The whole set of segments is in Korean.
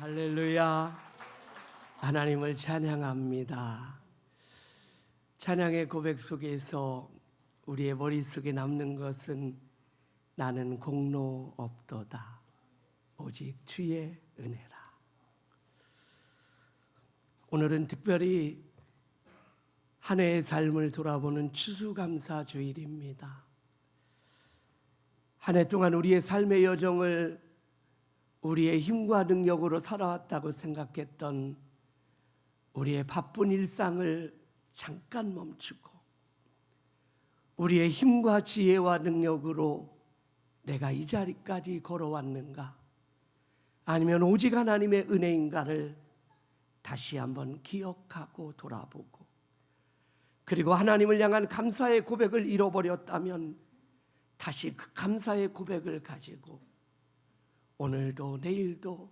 할렐루야. 하나님을 찬양합니다. 찬양의 고백 속에서 우리의 머릿속에 남는 것은 나는 공로 없도다 오직 주의 은혜라. 오늘은 특별히 한 해의 삶을 돌아보는 추수감사주일입니다. 한 해 동안 우리의 삶의 여정을 우리의 힘과 능력으로 살아왔다고 생각했던 우리의 바쁜 일상을 잠깐 멈추고 우리의 힘과 지혜와 능력으로 내가 이 자리까지 걸어왔는가, 아니면 오직 하나님의 은혜인가를 다시 한번 기억하고 돌아보고, 그리고 하나님을 향한 감사의 고백을 잃어버렸다면 다시 그 감사의 고백을 가지고 오늘도 내일도,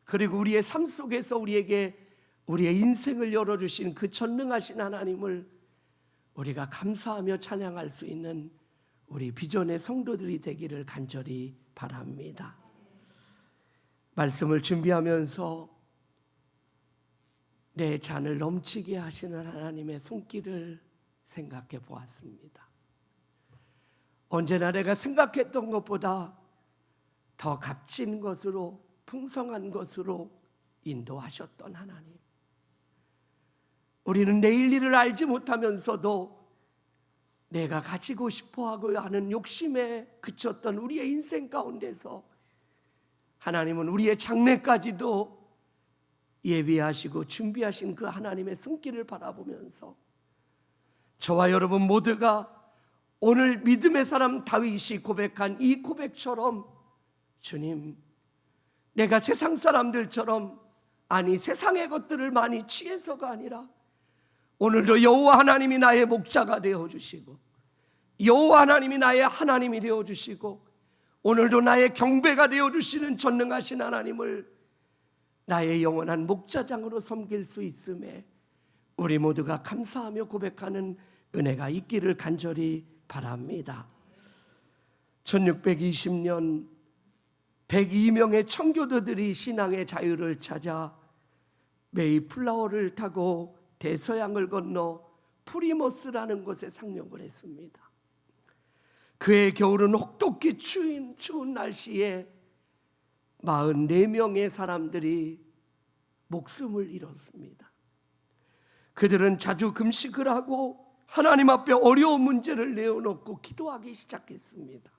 그리고 우리의 삶 속에서 우리에게 우리의 인생을 열어주신 그 전능하신 하나님을 우리가 감사하며 찬양할 수 있는 우리 비전의 성도들이 되기를 간절히 바랍니다. 말씀을 준비하면서 내 잔을 넘치게 하시는 하나님의 손길을 생각해 보았습니다. 언제나 내가 생각했던 것보다 더 값진 것으로, 풍성한 것으로 인도하셨던 하나님, 우리는 내일 일을 알지 못하면서도 내가 가지고 싶어하고 하는 욕심에 그쳤던 우리의 인생 가운데서 하나님은 우리의 장래까지도 예비하시고 준비하신 그 하나님의 손길을 바라보면서 저와 여러분 모두가 오늘 믿음의 사람 다윗이 고백한 이 고백처럼, 주님, 내가 세상 사람들처럼, 아니 세상의 것들을 많이 취해서가 아니라 오늘도 여호와 하나님이 나의 목자가 되어주시고 여호와 하나님이 나의 하나님이 되어주시고 오늘도 나의 경배가 되어주시는 전능하신 하나님을 나의 영원한 목자장으로 섬길 수 있음에 우리 모두가 감사하며 고백하는 은혜가 있기를 간절히 바랍니다. 1620년 102명의 청교도들이 신앙의 자유를 찾아 메이플라워를 타고 대서양을 건너 프리머스라는 곳에 상륙을 했습니다. 그해 겨울은 혹독히 추운 날씨에 44명의 사람들이 목숨을 잃었습니다. 그들은 자주 금식을 하고 하나님 앞에 어려운 문제를 내어놓고 기도하기 시작했습니다.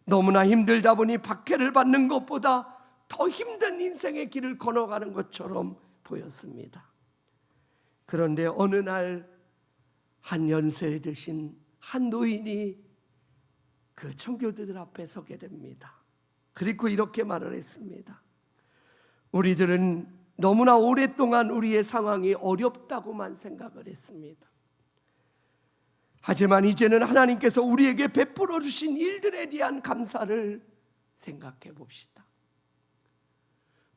너무나 힘들다 보니 박해를 받는 것보다 더 힘든 인생의 길을 걸어가는 것처럼 보였습니다. 그런데 어느 날 한 연세 드신 한 노인이 그 청교도들 앞에 서게 됩니다. 그리고 이렇게 말을 했습니다. 우리들은 너무나 오랫동안 우리의 상황이 어렵다고만 생각을 했습니다. 하지만 이제는 하나님께서 우리에게 베풀어 주신 일들에 대한 감사를 생각해 봅시다.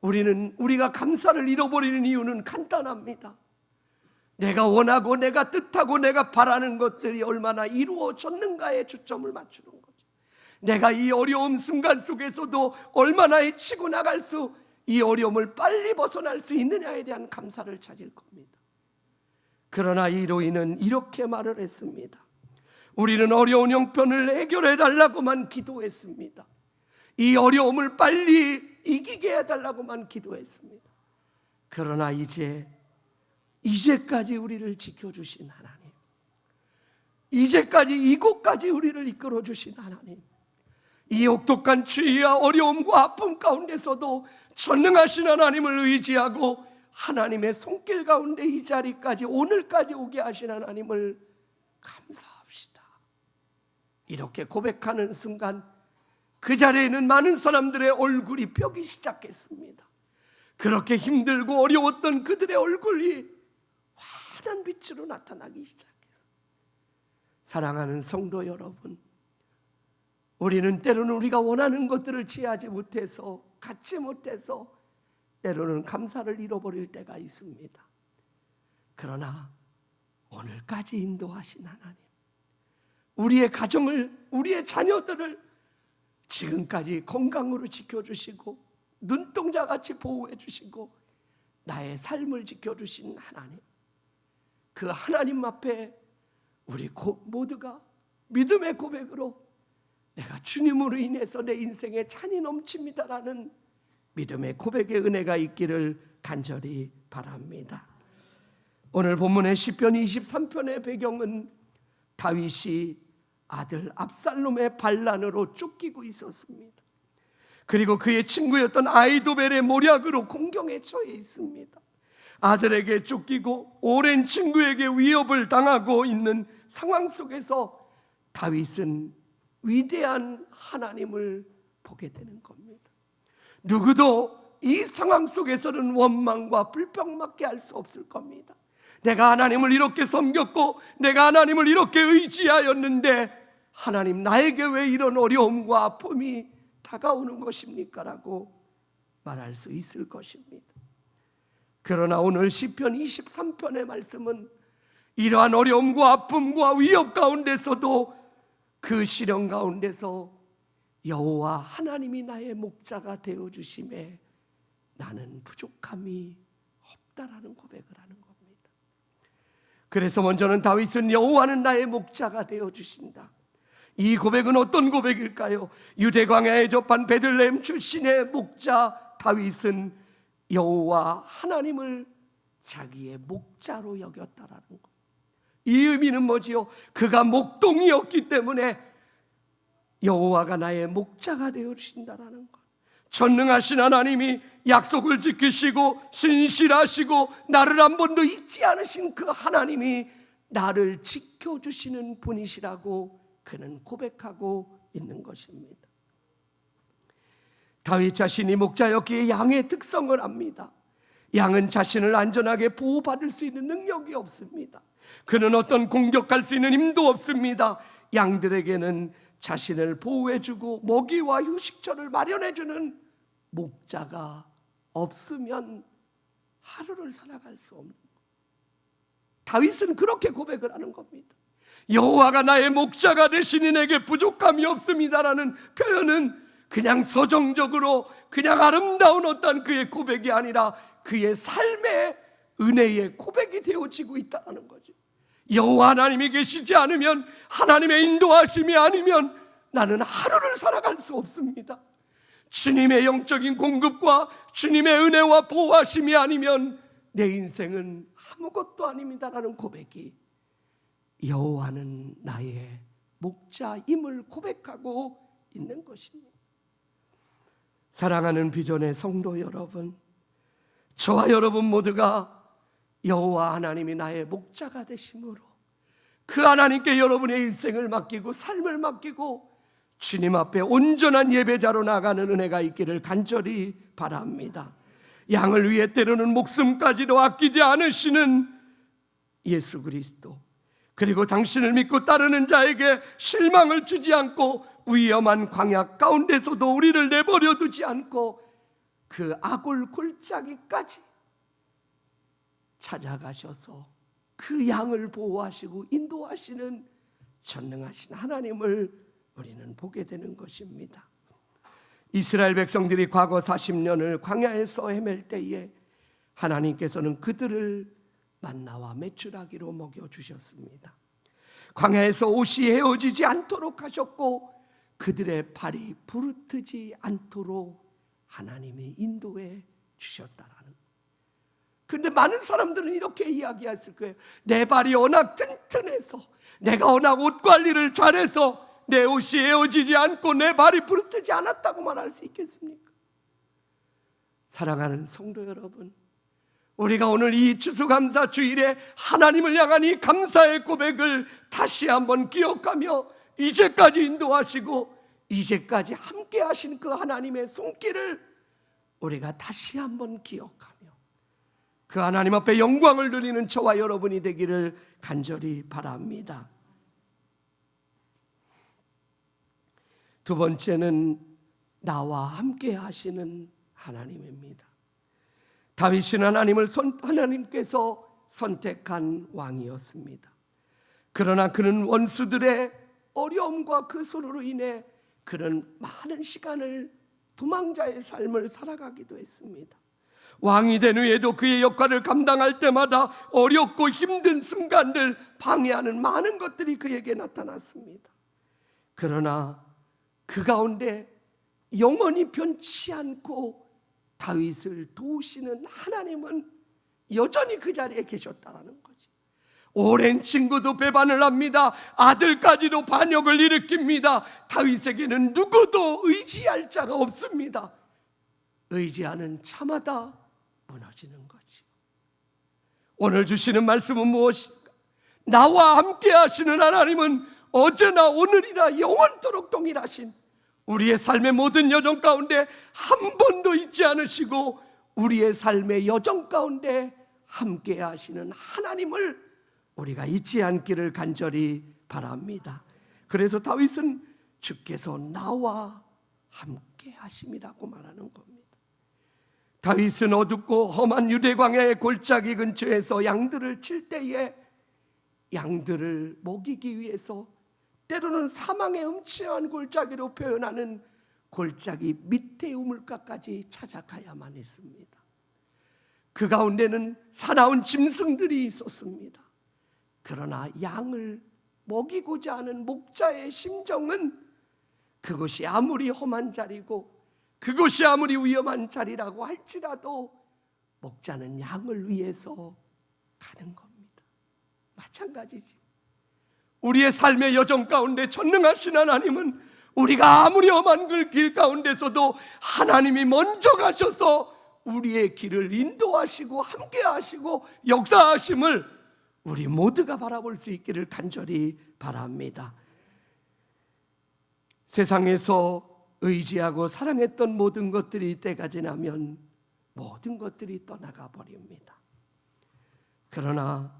우리가 감사를 잃어버리는 이유는 간단합니다. 내가 원하고 내가 뜻하고 내가 바라는 것들이 얼마나 이루어졌는가에 초점을 맞추는 거죠. 내가 이 어려운 순간 속에서도 얼마나 치고 나갈 수, 이 어려움을 빨리 벗어날 수 있느냐에 대한 감사를 찾을 겁니다. 그러나 이 노인은 이렇게 말을 했습니다. 우리는 어려운 형편을 해결해 달라고만 기도했습니다. 이 어려움을 빨리 이기게 해달라고만 기도했습니다. 그러나 이제까지 우리를 지켜주신 하나님, 이제까지 이곳까지 우리를 이끌어주신 하나님, 이 혹독한 추위와 어려움과 아픔 가운데서도 전능하신 하나님을 의지하고 하나님의 손길 가운데 이 자리까지 오늘까지 오게 하신 하나님을 감사합시다. 이렇게 고백하는 순간 그 자리에는 많은 사람들의 얼굴이 펴기 시작했습니다. 그렇게 힘들고 어려웠던 그들의 얼굴이 환한 빛으로 나타나기 시작했어요. 사랑하는 성도 여러분, 우리는 때로는 우리가 원하는 것들을 취하지 못해서, 갖지 못해서 때로는 감사를 잃어버릴 때가 있습니다. 그러나 오늘까지 인도하신 하나님, 우리의 가정을, 우리의 자녀들을 지금까지 건강으로 지켜주시고 눈동자같이 보호해 주시고 나의 삶을 지켜주신 하나님, 그 하나님 앞에 우리 모두가 믿음의 고백으로 내가 주님으로 인해서 내 인생에 찬이 넘칩니다라는 믿음의 고백의 은혜가 있기를 간절히 바랍니다. 오늘 본문의 시편 23편의 배경은 다윗이 아들 압살롬의 반란으로 쫓기고 있었습니다. 그리고 그의 친구였던 아히도벨의 모략으로 공경에 처해 있습니다. 아들에게 쫓기고 오랜 친구에게 위협을 당하고 있는 상황 속에서 다윗은 위대한 하나님을 보게 되는 겁니다. 누구도 이 상황 속에서는 원망과 불평밖에 할 수 없을 겁니다. 내가 하나님을 이렇게 섬겼고 내가 하나님을 이렇게 의지하였는데 하나님, 나에게 왜 이런 어려움과 아픔이 다가오는 것입니까? 라고 말할 수 있을 것입니다. 그러나 오늘 시편 23편의 말씀은 이러한 어려움과 아픔과 위협 가운데서도 그 시련 가운데서 여호와 하나님이 나의 목자가 되어주심에 나는 부족함이 없다라는 고백을 하는 겁니다. 그래서 먼저는 다윗은 여호와는 나의 목자가 되어주신다. 이 고백은 어떤 고백일까요? 유대 광야에 접한 베들레헴 출신의 목자 다윗은 여호와 하나님을 자기의 목자로 여겼다라는 것. 이 의미는 뭐지요? 그가 목동이었기 때문에 여호와가 나의 목자가 되어주신다라는 것. 전능하신 하나님이 약속을 지키시고 신실하시고 나를 한 번도 잊지 않으신 그 하나님이 나를 지켜주시는 분이시라고 그는 고백하고 있는 것입니다. 다윗 자신이 목자였기에 양의 특성을 압니다. 양은 자신을 안전하게 보호받을 수 있는 능력이 없습니다. 그는 어떤 공격할 수 있는 힘도 없습니다. 양들에게는 자신을 보호해주고 먹이와 휴식처를 마련해주는 목자가 없으면 하루를 살아갈 수 없는 것. 다윗은 그렇게 고백을 하는 겁니다. 여호와가 나의 목자가 되시니 내게 부족함이 없습니다라는 표현은 그냥 서정적으로 그냥 아름다운 어떤 그의 고백이 아니라 그의 삶의 은혜의 고백이 되어지고 있다는 거죠. 여호와 하나님이 계시지 않으면, 하나님의 인도하심이 아니면 나는 하루를 살아갈 수 없습니다. 주님의 영적인 공급과 주님의 은혜와 보호하심이 아니면 내 인생은 아무것도 아닙니다라는 고백이 여호와는 나의 목자임을 고백하고 있는 것입니다. 사랑하는 비전의 성도 여러분, 저와 여러분 모두가 여호와 하나님이 나의 목자가 되심으로 그 하나님께 여러분의 인생을 맡기고 삶을 맡기고 주님 앞에 온전한 예배자로 나가는 은혜가 있기를 간절히 바랍니다. 양을 위해 때로는 목숨까지도 아끼지 않으시는 예수 그리스도, 그리고 당신을 믿고 따르는 자에게 실망을 주지 않고 위험한 광야 가운데서도 우리를 내버려 두지 않고 그 아굴 골짜기까지 찾아가셔서 그 양을 보호하시고 인도하시는 전능하신 하나님을 우리는 보게 되는 것입니다. 이스라엘 백성들이 과거 40년을 광야에서 헤맬 때에 하나님께서는 그들을 만나와 메추라기로 먹여주셨습니다. 광야에서 옷이 헤어지지 않도록 하셨고 그들의 발이 부르트지 않도록 하나님이 인도해 주셨다라는. 그런데 많은 사람들은 이렇게 이야기했을 거예요. 내 발이 워낙 튼튼해서, 내가 워낙 옷 관리를 잘해서 내 옷이 헤어지지 않고 내 발이 부르트지 않았다고 말할 수 있겠습니까? 사랑하는 성도 여러분, 우리가 오늘 이 추수감사 주일에 하나님을 향한 이 감사의 고백을 다시 한번 기억하며 이제까지 인도하시고 이제까지 함께 하신 그 하나님의 손길을 우리가 다시 한번 기억하며 그 하나님 앞에 영광을 누리는 저와 여러분이 되기를 간절히 바랍니다. 두 번째는 나와 함께 하시는 하나님입니다. 다윗은 하나님께서 선택한 왕이었습니다. 그러나 그는 원수들의 어려움과 그 소로로 인해 그는 많은 시간을 도망자의 삶을 살아가기도 했습니다. 왕이 된 후에도 그의 역할을 감당할 때마다 어렵고 힘든 순간들, 방해하는 많은 것들이 그에게 나타났습니다. 그러나 그 가운데 영원히 변치 않고 다윗을 도우시는 하나님은 여전히 그 자리에 계셨다라는 거지. 오랜 친구도 배반을 합니다. 아들까지도 반역을 일으킵니다. 다윗에게는 누구도 의지할 자가 없습니다. 의지하는 자마다 무너지는 거지. 오늘 주시는 말씀은 무엇인가? 나와 함께 하시는 하나님은 어제나 오늘이나 영원토록 동일하신, 우리의 삶의 모든 여정 가운데 한 번도 잊지 않으시고 우리의 삶의 여정 가운데 함께 하시는 하나님을 우리가 잊지 않기를 간절히 바랍니다. 그래서 다윗은 주께서 나와 함께 하심이라고 말하는 겁니다. 다윗은 어둡고 험한 유대 광야의 골짜기 근처에서 양들을 칠 때에 양들을 먹이기 위해서 때로는 사망의 음침한 골짜기로 표현하는 골짜기 밑의 우물가까지 찾아가야만 했습니다. 그 가운데는 사나운 짐승들이 있었습니다. 그러나 양을 먹이고자 하는 목자의 심정은 그것이 아무리 험한 자리고 그것이 아무리 위험한 자리라고 할지라도 목자는 양을 위해서 가는 겁니다. 마찬가지지. 우리의 삶의 여정 가운데 전능하신 하나님은 우리가 아무리 험한 그 길 가운데서도 하나님이 먼저 가셔서 우리의 길을 인도하시고 함께 하시고 역사하심을 우리 모두가 바라볼 수 있기를 간절히 바랍니다. 세상에서 의지하고 사랑했던 모든 것들이 때가 지나면 모든 것들이 떠나가 버립니다. 그러나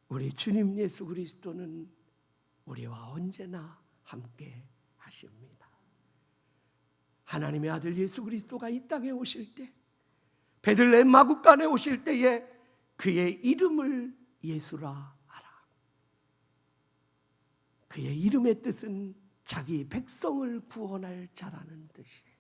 우리 주님 예수 그리스도는 우리와 언제나 함께 하십니다. 하나님의 아들 예수 그리스도가 이 땅에 오실 때, 베들레헴 마구간에 오실 때에 그의 이름을 예수라 하라. 그의 이름의 뜻은 자기 백성을 구원할 자라는 뜻이에요.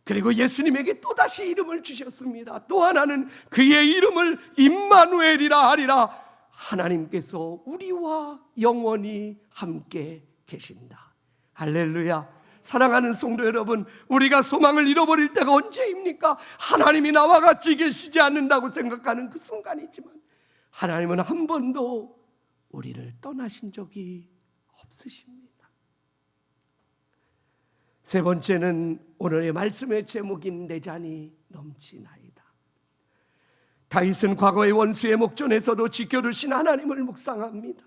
그리고 예수님에게 또다시 이름을 주셨습니다. 또 하나는 그의 이름을 임마누엘이라 하리라. 하나님께서 우리와 영원히 함께 계신다. 할렐루야. 사랑하는 성도 여러분, 우리가 소망을 잃어버릴 때가 언제입니까? 하나님이 나와 같이 계시지 않는다고 생각하는 그 순간이지만 하나님은 한 번도 우리를 떠나신 적이 없으십니다. 세 번째는 오늘의 말씀의 제목인 내 잔이 넘치나이다. 다윗은 과거의 원수의 목전에서도 지켜주신 하나님을 묵상합니다.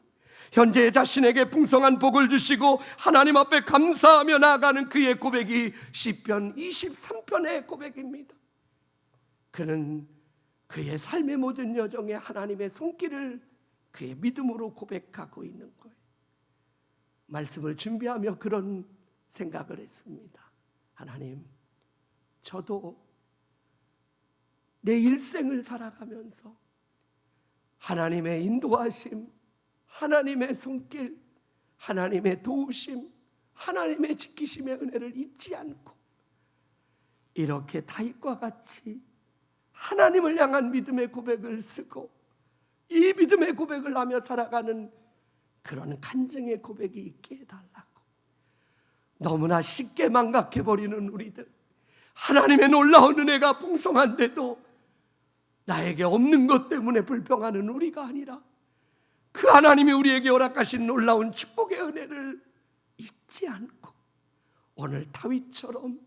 현재 자신에게 풍성한 복을 주시고 하나님 앞에 감사하며 나아가는 그의 고백이 시편 23편의 고백입니다. 그는 그의 삶의 모든 여정에 하나님의 손길을 그의 믿음으로 고백하고 있는 거예요. 말씀을 준비하며 그런 생각을 했습니다. 하나님, 저도 내 일생을 살아가면서 하나님의 인도하심, 하나님의 손길, 하나님의 도우심, 하나님의 지키심의 은혜를 잊지 않고 이렇게 다윗과 같이 하나님을 향한 믿음의 고백을 쓰고 이 믿음의 고백을 하며 살아가는 그런 간증의 고백이 있게 해달라고. 너무나 쉽게 망각해버리는 우리들, 하나님의 놀라운 은혜가 풍성한데도 나에게 없는 것 때문에 불평하는 우리가 아니라 그 하나님이 우리에게 허락하신 놀라운 축복의 은혜를 잊지 않고 오늘 다윗처럼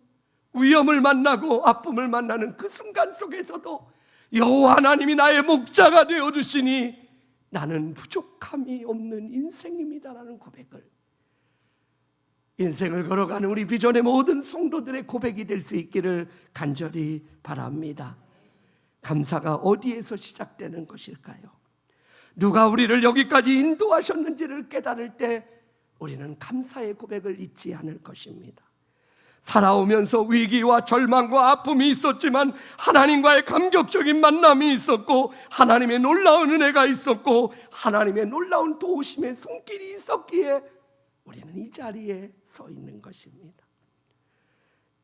위험을 만나고 아픔을 만나는 그 순간 속에서도 여호와 하나님이 나의 목자가 되어주시니 나는 부족함이 없는 인생입니다라는 고백을, 인생을 걸어가는 우리 비전의 모든 성도들의 고백이 될 수 있기를 간절히 바랍니다. 감사가 어디에서 시작되는 것일까요? 누가 우리를 여기까지 인도하셨는지를 깨달을 때 우리는 감사의 고백을 잊지 않을 것입니다. 살아오면서 위기와 절망과 아픔이 있었지만 하나님과의 감격적인 만남이 있었고 하나님의 놀라운 은혜가 있었고 하나님의 놀라운 도우심의 손길이 있었기에 우리는 이 자리에 서 있는 것입니다.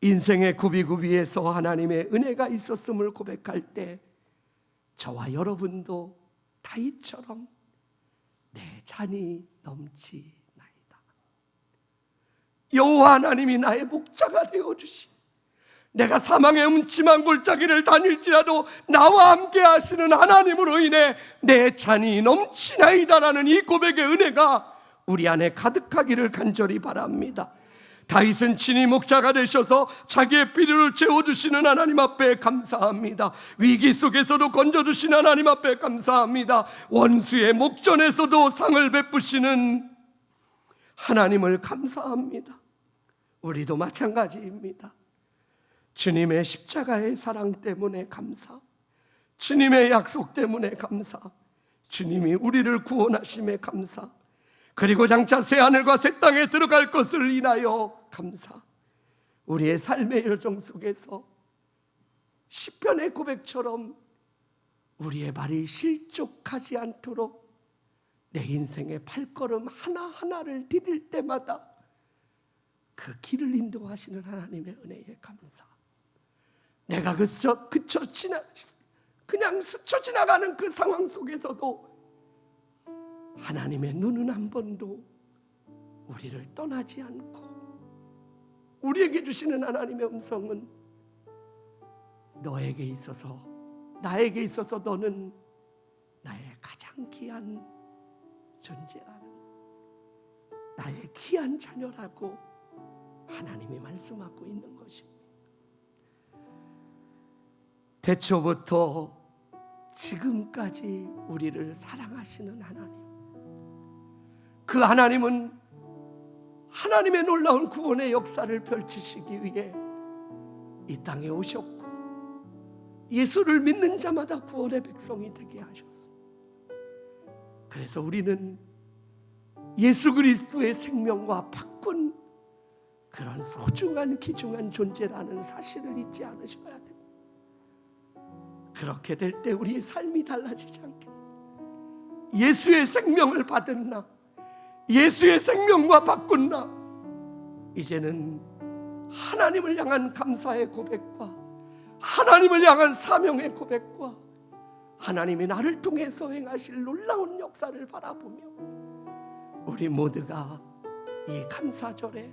인생의 구비구비에서 하나님의 은혜가 있었음을 고백할 때 저와 여러분도 다윗처럼 내 잔이 넘치나이다. 여호와 하나님이 나의 목자가 되어주시, 내가 사망의 음침한 골짜기를 다닐지라도 나와 함께 하시는 하나님으로 인해 내 잔이 넘치나이다라는 이 고백의 은혜가 우리 안에 가득하기를 간절히 바랍니다. 다윗은 친히 목자가 되셔서 자기의 필요를 채워주시는 하나님 앞에 감사합니다. 위기 속에서도 건져주시는 하나님 앞에 감사합니다. 원수의 목전에서도 상을 베푸시는 하나님을 감사합니다. 우리도 마찬가지입니다. 주님의 십자가의 사랑 때문에 감사, 주님의 약속 때문에 감사, 주님이 우리를 구원하심에 감사, 그리고 장차 새하늘과 새 땅에 들어갈 것을 인하여 감사. 우리의 삶의 여정 속에서 시편의 고백처럼 우리의 발이 실족하지 않도록 내 인생의 발걸음 하나하나를 디딜 때마다 그 길을 인도하시는 하나님의 은혜에 감사. 내가 그냥 스쳐 지나가는 그 상황 속에서도 하나님의 눈은 한 번도 우리를 떠나지 않고 우리에게 주시는 하나님의 음성은 너에게 있어서, 나에게 있어서 너는 나의 가장 귀한 존재라는, 나의 귀한 자녀라고 하나님이 말씀하고 있는 것입니다. 태초부터 지금까지 우리를 사랑하시는 하나님, 그 하나님은 하나님의 놀라운 구원의 역사를 펼치시기 위해 이 땅에 오셨고 예수를 믿는 자마다 구원의 백성이 되게 하셨습니다. 그래서 우리는 예수 그리스도의 생명과 바꾼 그런 소중한 귀중한 존재라는 사실을 잊지 않으셔야 됩니다. 그렇게 될 때 우리의 삶이 달라지지 않겠어요? 예수의 생명을 받은 나, 예수의 생명과 바꾼 나, 이제는 하나님을 향한 감사의 고백과 하나님을 향한 사명의 고백과 하나님이 나를 통해서 행하실 놀라운 역사를 바라보며 우리 모두가 이 감사절에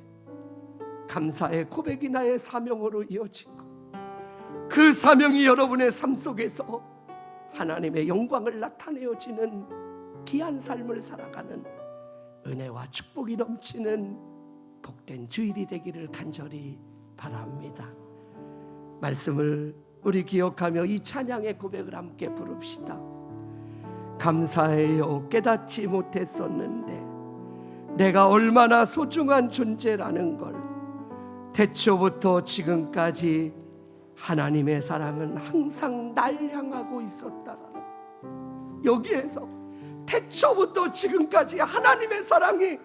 감사의 고백이 나의 사명으로 이어지고 그 사명이 여러분의 삶 속에서 하나님의 영광을 나타내어지는 귀한 삶을 살아가는 은혜와 축복이 넘치는 복된 주일이 되기를 간절히 바랍니다. 말씀을 우리 기억하며 이 찬양의 고백을 함께 부릅시다. 감사해요. 깨닫지 못했었는데 내가 얼마나 소중한 존재라는 걸. 태초부터 지금까지 하나님의 사랑은 항상 날 향하고 있었다라는, 여기에서 태초부터 지금까지 하나님의 사랑이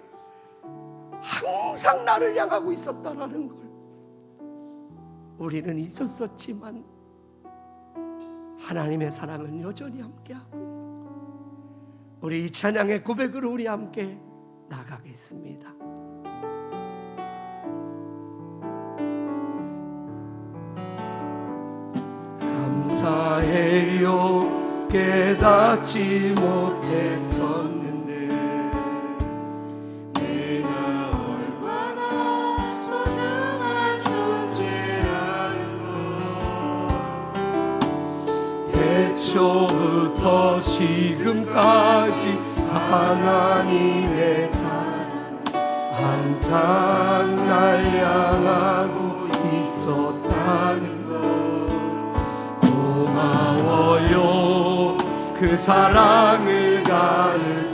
항상 나를 향하고 있었다라는 걸 우리는 잊었었지만 하나님의 사랑은 여전히 함께하고 있는 것. 우리 이 찬양의 고백으로 우리 함께 나가겠습니다. 감사해요. 깨닫지 못했었는데 내가 얼마나 소중한 존재라는 것. 태초부터 지금까지 하나님의 사랑 항상 날 향하고 있었다는 것. 고마워요. 그 사랑을 가르쳐